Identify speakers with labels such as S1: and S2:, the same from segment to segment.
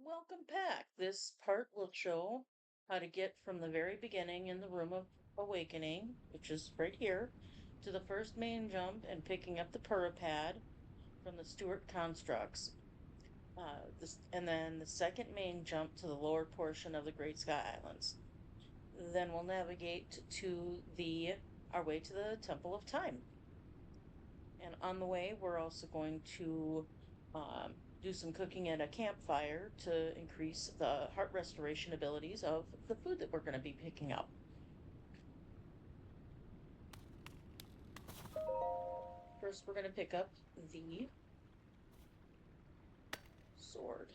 S1: Welcome back. This part will show how to get from the very beginning in the room of awakening, which is right here, to the first main jump and picking up the Purah Pad from the Steward Constructs. And then the second main jump to the lower portion of the Great Sky Islands. Then we'll navigate to our way to the Temple of Time. And on the way, we're also going to do some cooking at a campfire to increase the heart restoration abilities of the food that we're going to be picking up. First, we're going to pick up the sword.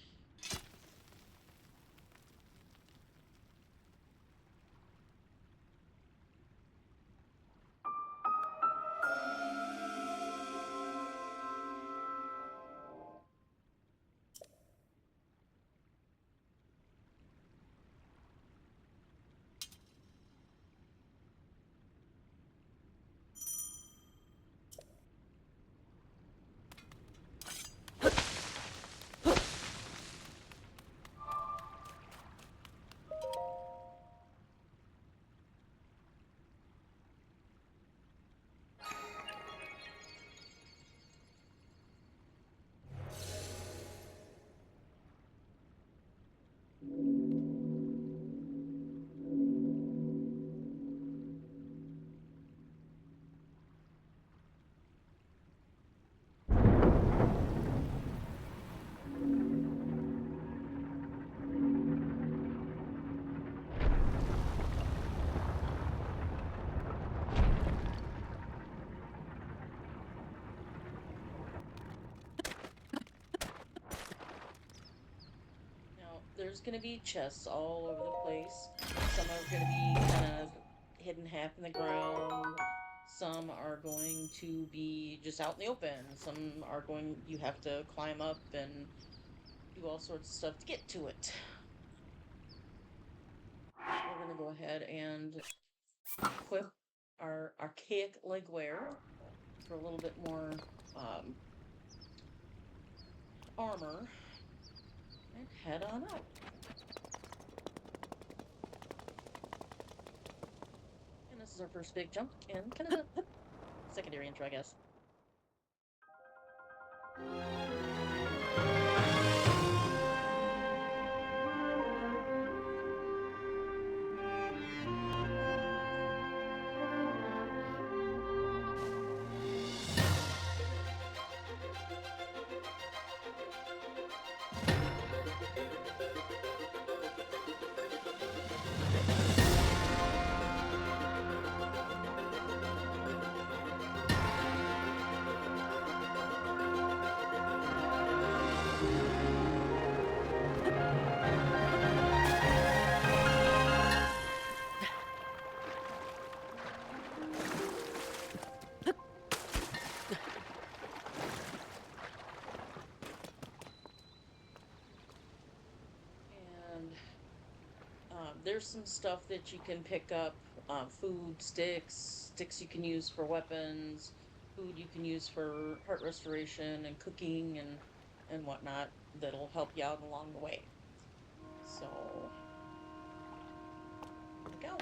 S1: Now, there's going to be chests all over the place. Some are going to be kind of hidden half in the ground. Some are going to be just out in the open. Some are you have to climb up and do all sorts of stuff to get to it. We're going to go ahead and equip our archaic legwear for a little bit more armor and head on out. And this is our first big jump and kind of a secondary intro, I guess. And there's some stuff that you can pick up, food, sticks you can use for weapons, food you can use for heart restoration and cooking and whatnot that'll help you out along the way. So, here we go.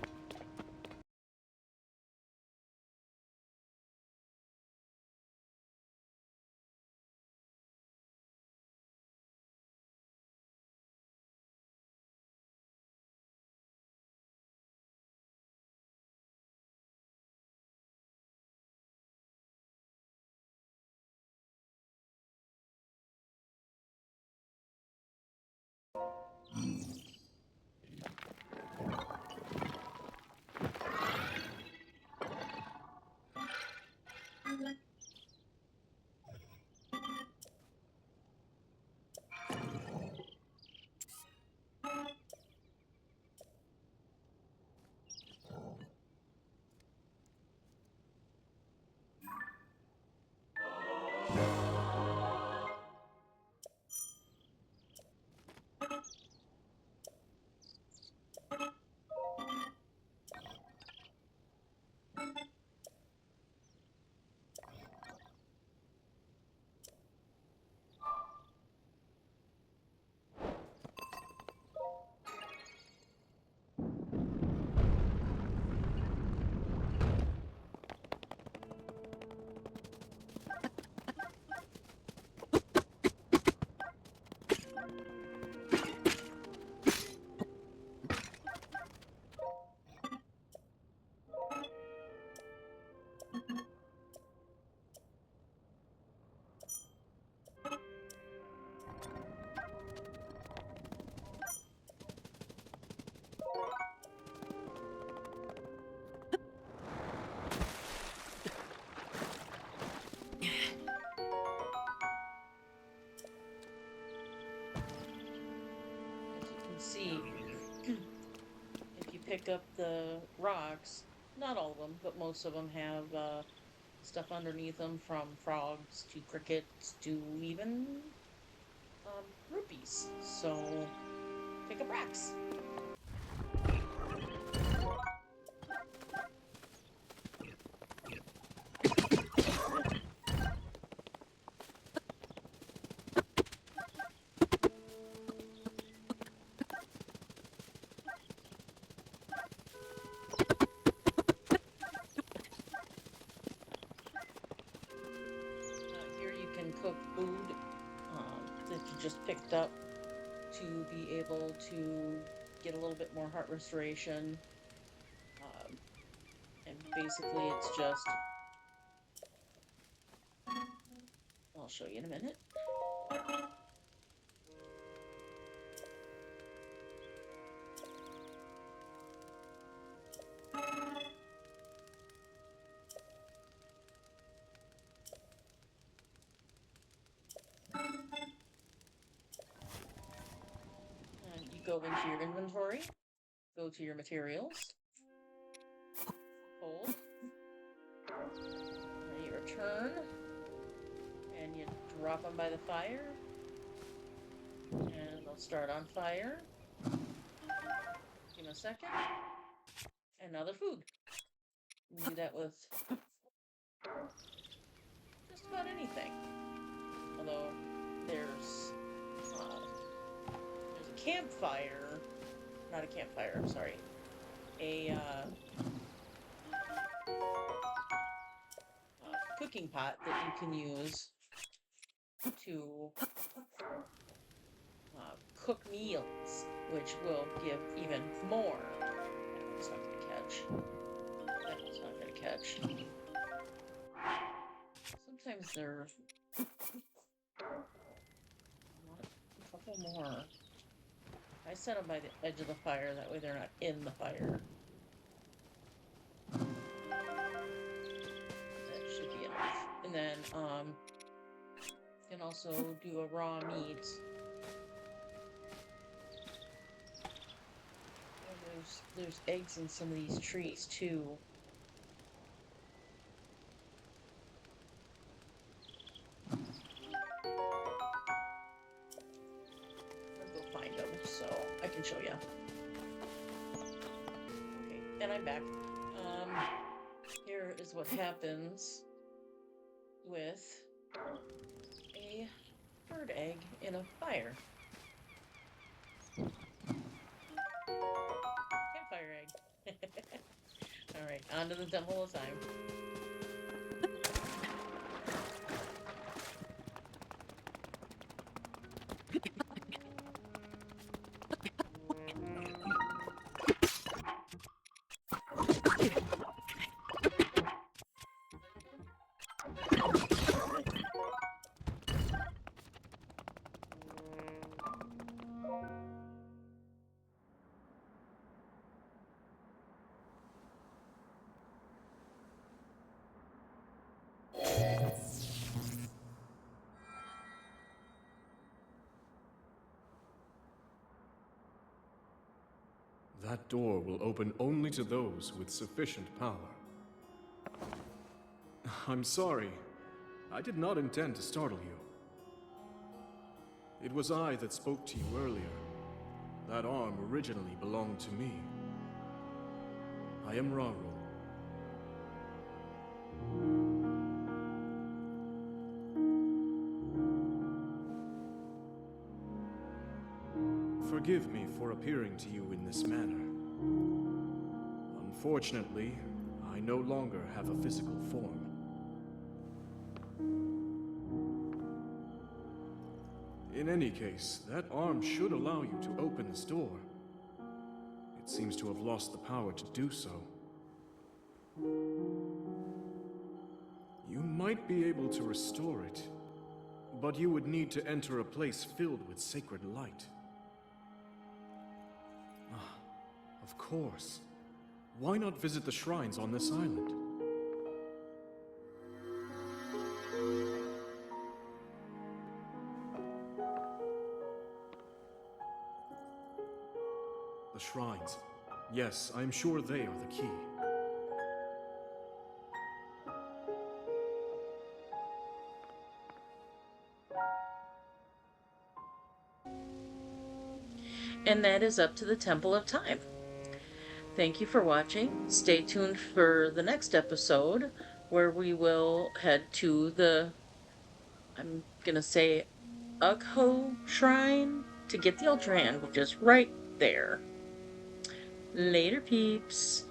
S1: see, if you pick up the rocks, not all of them, but most of them have stuff underneath them, from frogs to crickets to even rupees. So pick up rocks. Here you can cook food that you just picked up to be able to get a little bit more heart restoration. And basically it's just, I'll show you in a minute. And you go into your inventory, go to your materials, hold, and you return, and you drop them by the fire, and they'll start on fire. Give them a second, and now they're food. You can do that with just about anything. Although there's a campfire, not a campfire, I'm sorry, a cooking pot that you can use to cook meals, which will give even more. That one's not going to catch. That one's not going to catch. Sometimes they're a couple more. I set them by the edge of the fire, that way they're not in the fire. That should be enough. And then you can also do a raw meat. And there's eggs in some of these trees too. So I can show you. Okay, and I'm back. Here is what happens with a bird egg in a fire. Campfire egg. Alright, on to the Temple of Time.
S2: That door will open only to those with sufficient power. I'm sorry. I did not intend to startle you. It was I that spoke to you earlier. That arm originally belonged to me. I am Raru. Forgive me for appearing to you in this manner. Unfortunately, I no longer have a physical form. In any case, that arm should allow you to open this door. It seems to have lost the power to do so. You might be able to restore it, but you would need to enter a place filled with sacred light. Of course. Why not visit the shrines on this island? The shrines. Yes, I am sure they are the key.
S1: And that is up to the Temple of Time. Thank you for watching. Stay tuned for the next episode where we will head to the, I'm gonna say, Ugho Shrine to get the Ultra Hand, which is right there. Later, peeps.